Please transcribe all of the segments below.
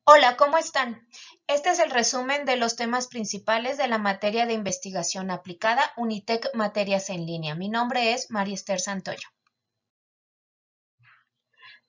Hola, ¿cómo están? Este es el resumen de los temas principales de la materia de investigación aplicada Unitec Materias en Línea. Mi nombre es María Esther Santoyo.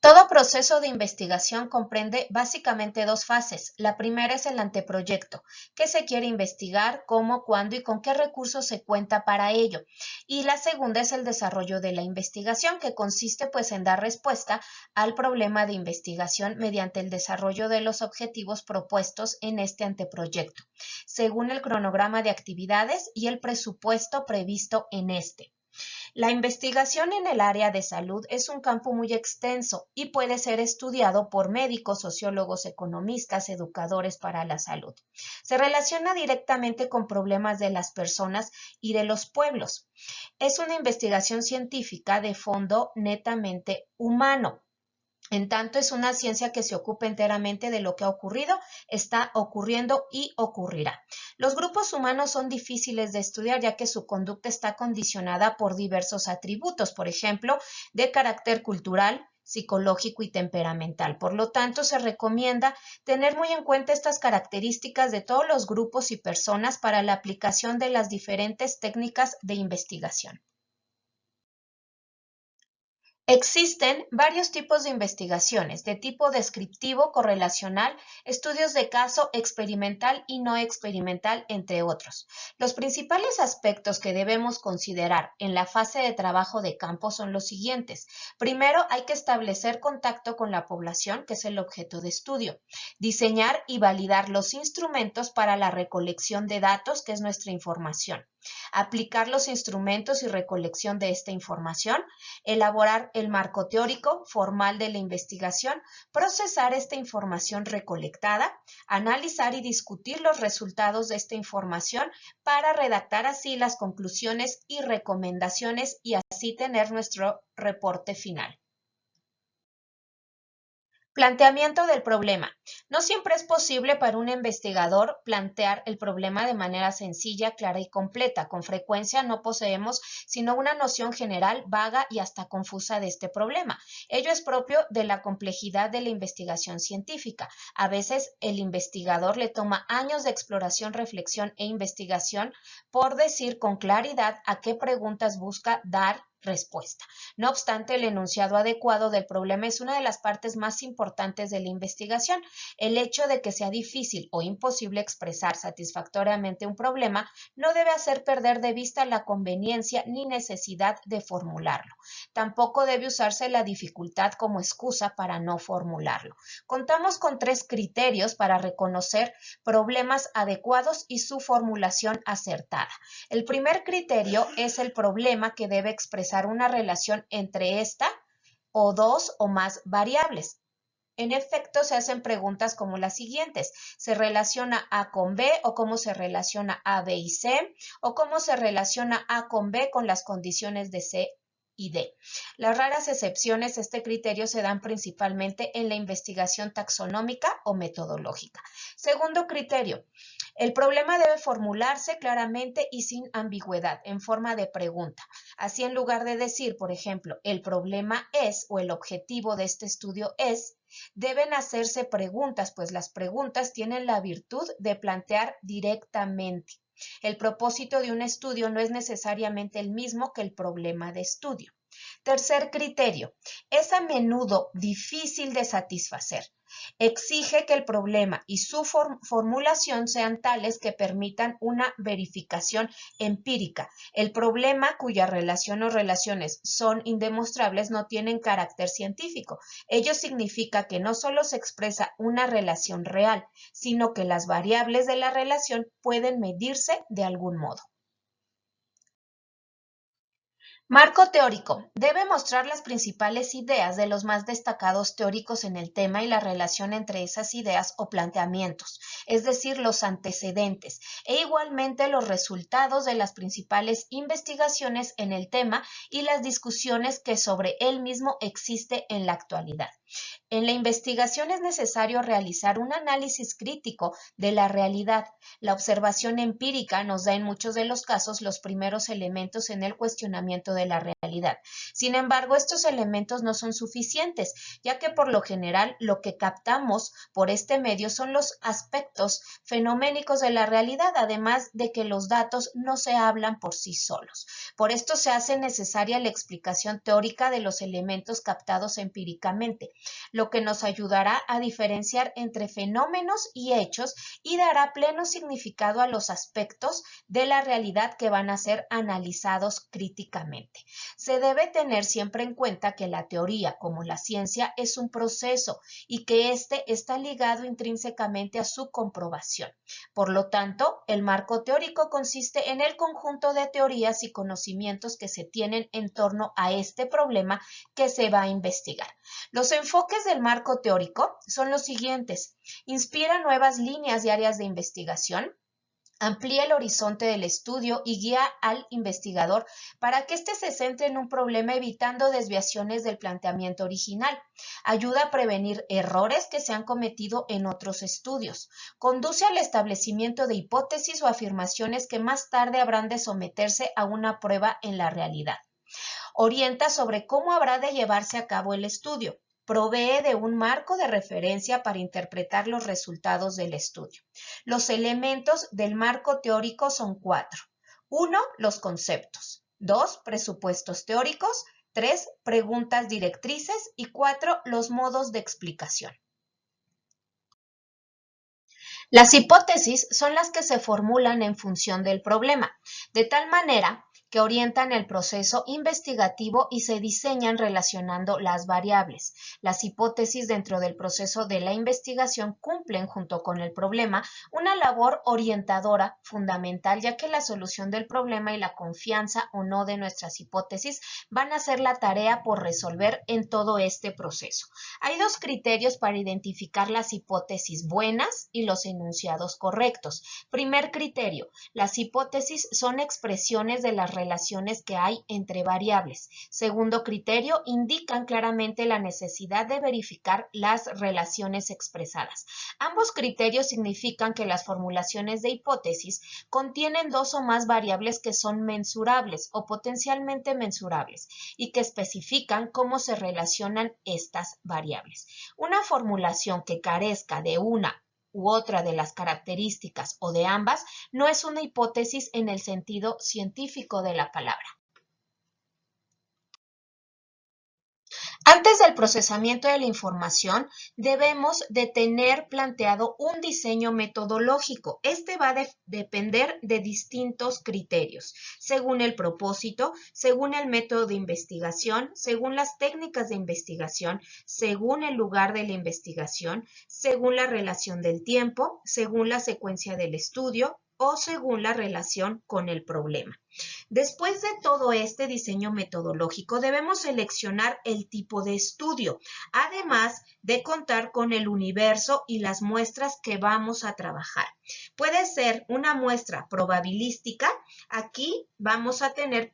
Todo proceso de investigación comprende básicamente dos fases. La primera es el anteproyecto, qué se quiere investigar, cómo, cuándo y con qué recursos se cuenta para ello. Y la segunda es el desarrollo de la investigación, que consiste pues en dar respuesta al problema de investigación mediante el desarrollo de los objetivos propuestos en este anteproyecto, según el cronograma de actividades y el presupuesto previsto en este. La investigación en el área de salud es un campo muy extenso y puede ser estudiado por médicos, sociólogos, economistas, educadores para la salud. Se relaciona directamente con problemas de las personas y de los pueblos. Es una investigación científica de fondo netamente humano. En tanto, es una ciencia que se ocupa enteramente de lo que ha ocurrido, está ocurriendo y ocurrirá. Los grupos humanos son difíciles de estudiar ya que su conducta está condicionada por diversos atributos, por ejemplo, de carácter cultural, psicológico y temperamental. Por lo tanto, se recomienda tener muy en cuenta estas características de todos los grupos y personas para la aplicación de las diferentes técnicas de investigación. Existen varios tipos de investigaciones, de tipo descriptivo, correlacional, estudios de caso, experimental y no experimental, entre otros. Los principales aspectos que debemos considerar en la fase de trabajo de campo son los siguientes. Primero, hay que establecer contacto con la población, que es el objeto de estudio. Diseñar y validar los instrumentos para la recolección de datos, que es nuestra información. Aplicar los instrumentos y recolección de esta información, elaborar el marco teórico formal de la investigación, procesar esta información recolectada, analizar y discutir los resultados de esta información para redactar así las conclusiones y recomendaciones y así tener nuestro reporte final. Planteamiento del problema. No siempre es posible para un investigador plantear el problema de manera sencilla, clara y completa. Con frecuencia no poseemos sino una noción general, vaga y hasta confusa de este problema. Ello es propio de la complejidad de la investigación científica. A veces el investigador le toma años de exploración, reflexión e investigación por decir con claridad a qué preguntas busca dar respuesta. No obstante, el enunciado adecuado del problema es una de las partes más importantes de la investigación. El hecho de que sea difícil o imposible expresar satisfactoriamente un problema no debe hacer perder de vista la conveniencia ni necesidad de formularlo. Tampoco debe usarse la dificultad como excusa para no formularlo. Contamos con 3 criterios para reconocer problemas adecuados y su formulación acertada. El primer criterio es el problema que debe expresar una relación entre esta o dos o más variables. En efecto, se hacen preguntas como las siguientes. ¿Se relaciona A con B o cómo se relaciona A, B y C? ¿O cómo se relaciona A con B con las condiciones de C y D? Las raras excepciones a este criterio se dan principalmente en la investigación taxonómica o metodológica. Segundo criterio. El problema debe formularse claramente y sin ambigüedad, en forma de pregunta. Así, en lugar de decir, por ejemplo, el problema es o el objetivo de este estudio es, deben hacerse preguntas, pues las preguntas tienen la virtud de plantear directamente. El propósito de un estudio no es necesariamente el mismo que el problema de estudio. Tercer criterio, es a menudo difícil de satisfacer. Exige que el problema y su formulación sean tales que permitan una verificación empírica. El problema cuya relación o relaciones son indemostrables no tienen carácter científico. Ello significa que no solo se expresa una relación real, sino que las variables de la relación pueden medirse de algún modo. Marco teórico. Debe mostrar las principales ideas de los más destacados teóricos en el tema y la relación entre esas ideas o planteamientos, es decir, los antecedentes, e igualmente los resultados de las principales investigaciones en el tema y las discusiones que sobre él mismo existe en la actualidad. En la investigación es necesario realizar un análisis crítico de la realidad. La observación empírica nos da en muchos de los casos los primeros elementos en el cuestionamiento de la realidad. Sin embargo, estos elementos no son suficientes, ya que por lo general lo que captamos por este medio son los aspectos fenoménicos de la realidad, además de que los datos no se hablan por sí solos. Por esto se hace necesaria la explicación teórica de los elementos captados empíricamente, lo que nos ayudará a diferenciar entre fenómenos y hechos y dará pleno significado a los aspectos de la realidad que van a ser analizados críticamente. Se debe tener siempre en cuenta que la teoría, como la ciencia, es un proceso y que éste está ligado intrínsecamente a su comprobación. Por lo tanto, el marco teórico consiste en el conjunto de teorías y conocimientos que se tienen en torno a este problema que se va a investigar. Los enfoques del marco teórico son los siguientes: inspira nuevas líneas y áreas de investigación, amplía el horizonte del estudio y guía al investigador para que éste se centre en un problema evitando desviaciones del planteamiento original. Ayuda a prevenir errores que se han cometido en otros estudios. Conduce al establecimiento de hipótesis o afirmaciones que más tarde habrán de someterse a una prueba en la realidad. Orienta sobre cómo habrá de llevarse a cabo el estudio. Provee de un marco de referencia para interpretar los resultados del estudio. Los elementos del marco teórico son 4. 1. Los conceptos. 2. Presupuestos teóricos. 3. Preguntas directrices. Y 4. Los modos de explicación. Las hipótesis son las que se formulan en función del problema, de tal manera que orientan el proceso investigativo y se diseñan relacionando las variables. Las hipótesis dentro del proceso de la investigación cumplen, junto con el problema, una labor orientadora fundamental, ya que la solución del problema y la confianza o no de nuestras hipótesis van a ser la tarea por resolver en todo este proceso. Hay 2 criterios para identificar las hipótesis buenas y los enunciados correctos. Primer criterio: las hipótesis son expresiones de las relaciones que hay entre variables. Segundo criterio: indican claramente la necesidad de verificar las relaciones expresadas. Ambos criterios significan que las formulaciones de hipótesis contienen 2 o más variables que son mensurables o potencialmente mensurables y que especifican cómo se relacionan estas variables. Una formulación que carezca de una u otra de las características o de ambas no es una hipótesis en el sentido científico de la palabra. Antes del procesamiento de la información, debemos de tener planteado un diseño metodológico. Este va a depender de distintos criterios, según el propósito, según el método de investigación, según las técnicas de investigación, según el lugar de la investigación, según la relación del tiempo, según la secuencia del estudio o según la relación con el problema. Después de todo este diseño metodológico, debemos seleccionar el tipo de estudio, además de contar con el universo y las muestras que vamos a trabajar. Puede ser una muestra probabilística. Aquí vamos a tener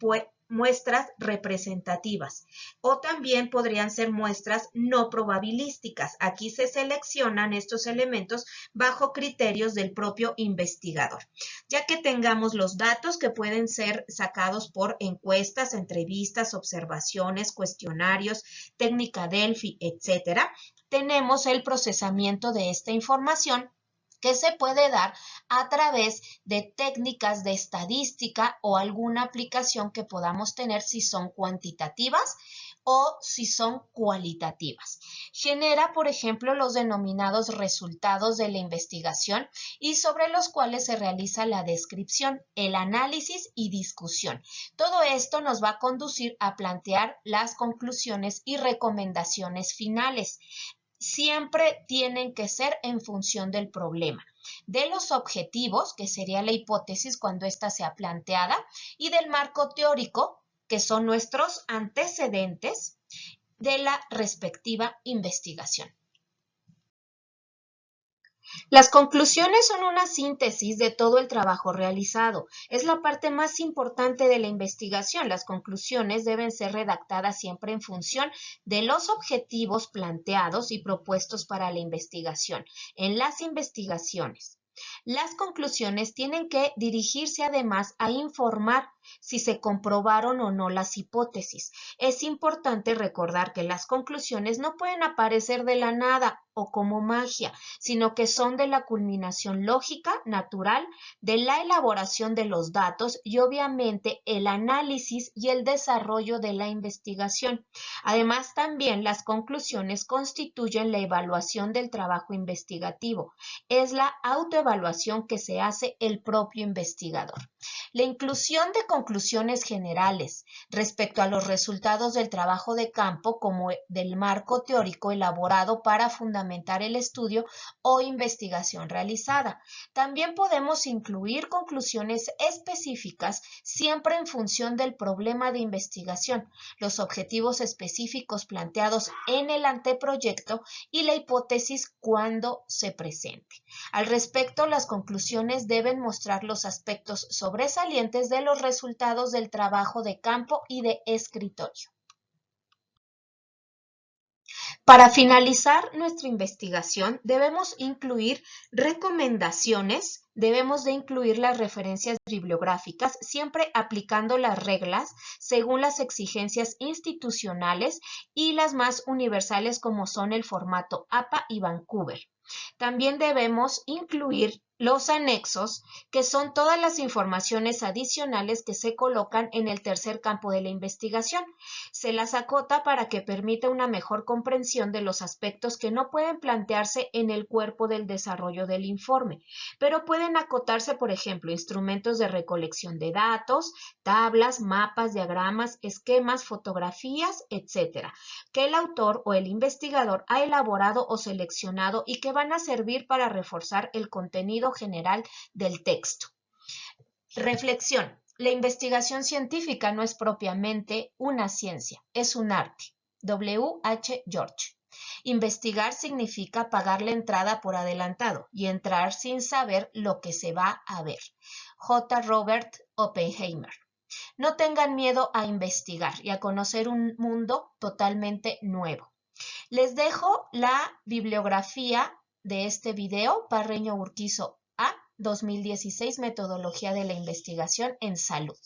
muestras representativas, o también podrían ser muestras no probabilísticas. Aquí se seleccionan estos elementos bajo criterios del propio investigador. Ya que tengamos los datos que pueden ser sacados por encuestas, entrevistas, observaciones, cuestionarios, técnica Delphi, etcétera, tenemos el procesamiento de esta información que se puede dar a través de técnicas de estadística o alguna aplicación que podamos tener si son cuantitativas o si son cualitativas. Genera, por ejemplo, los denominados resultados de la investigación y sobre los cuales se realiza la descripción, el análisis y discusión. Todo esto nos va a conducir a plantear las conclusiones y recomendaciones finales. Siempre tienen que ser en función del problema, de los objetivos, que sería la hipótesis cuando ésta sea planteada, y del marco teórico, que son nuestros antecedentes de la respectiva investigación. Las conclusiones son una síntesis de todo el trabajo realizado. Es la parte más importante de la investigación. Las conclusiones deben ser redactadas siempre en función de los objetivos planteados y propuestos para la investigación. En las investigaciones, las conclusiones tienen que dirigirse además a informar si se comprobaron o no las hipótesis. Es importante recordar que las conclusiones no pueden aparecer de la nada o como magia, sino que son de la culminación lógica, natural, de la elaboración de los datos y obviamente el análisis y el desarrollo de la investigación. Además, también las conclusiones constituyen la evaluación del trabajo investigativo. Es la autoevaluación que se hace el propio investigador. La inclusión de conclusiones generales respecto a los resultados del trabajo de campo como del marco teórico elaborado para fundamentar el estudio o investigación realizada. También podemos incluir conclusiones específicas siempre en función del problema de investigación, los objetivos específicos planteados en el anteproyecto y la hipótesis cuando se presente. Al respecto, las conclusiones deben mostrar los aspectos sobresalientes de los resultados del trabajo de campo y de escritorio. Para finalizar nuestra investigación, debemos incluir recomendaciones, debemos de incluir las referencias bibliográficas, siempre aplicando las reglas según las exigencias institucionales y las más universales como son el formato APA y Vancouver. También debemos incluir los anexos, que son todas las informaciones adicionales que se colocan en el tercer campo de la investigación. Se las acota para que permita una mejor comprensión de los aspectos que no pueden plantearse en el cuerpo del desarrollo del informe, pero pueden acotarse, por ejemplo, instrumentos de recolección de datos, tablas, mapas, diagramas, esquemas, fotografías, etcétera, que el autor o el investigador ha elaborado o seleccionado y que van a servir para reforzar el contenido general del texto. Reflexión. La investigación científica no es propiamente una ciencia, es un arte. W. H. George. Investigar significa pagar la entrada por adelantado y entrar sin saber lo que se va a ver. J. Robert Oppenheimer. No tengan miedo a investigar y a conocer un mundo totalmente nuevo. Les dejo la bibliografía de este video, Parreño Urquizo A, 2016, Metodología de la Investigación en Salud.